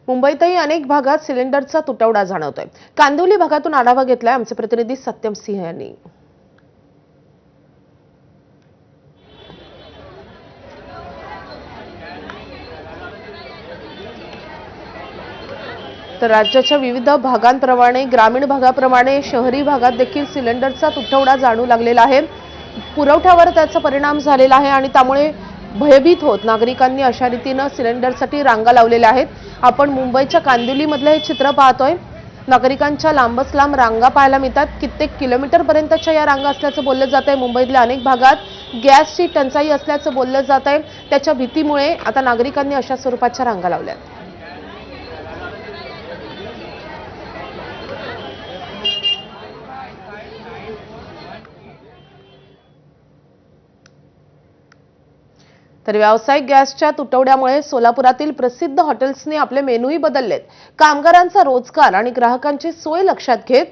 मुंबईतही अनेक भागात सिलेंडरचा तुटवडा जाणवतोय। कांदिवली भागातून आढावा घेतलाय आमचे प्रतिनिधी सत्यम सिंह यांनी। तर राज्याच्या विविध भागांप्रमाणे ग्रामीण भागाप्रमाणे शहरी भागात देखील सिलेंडरचा तुटवडा जाणवू लागलेला आहे। पुरवठ्यावर त्याचा परिणाम झालेला आहे आणि त्यामुळे भयभीत होत नागरिकांनी अशा रीतीने सिलेंडरसाठी रांगा लावलेल्या आहेत। आपण मुंबईच्या कांदिवलीमधले हे चित्र पाहतोय। नागरिकांच्या लांबच लांब रांगा पाहायला मिळतात। कित्येक किलोमीटरपर्यंतच्या या रांगा असल्याचं बोललं जात आहे। मुंबईतल्या अनेक भागात गॅसची टंचाई असल्याचं बोललं जात आहे। त्याच्या भीतीमुळे आता नागरिकांनी अशा स्वरूपाच्या रांगा लावल्यात। तर व्यावसायिक गॅसच्या तुटवड्यामुळे सोलापुरातील प्रसिद्ध हॉटेल्सने आपले मेनूही बदललेत। कामगारांचा रोजगार आणि ग्राहकांची सोय लक्षात घेत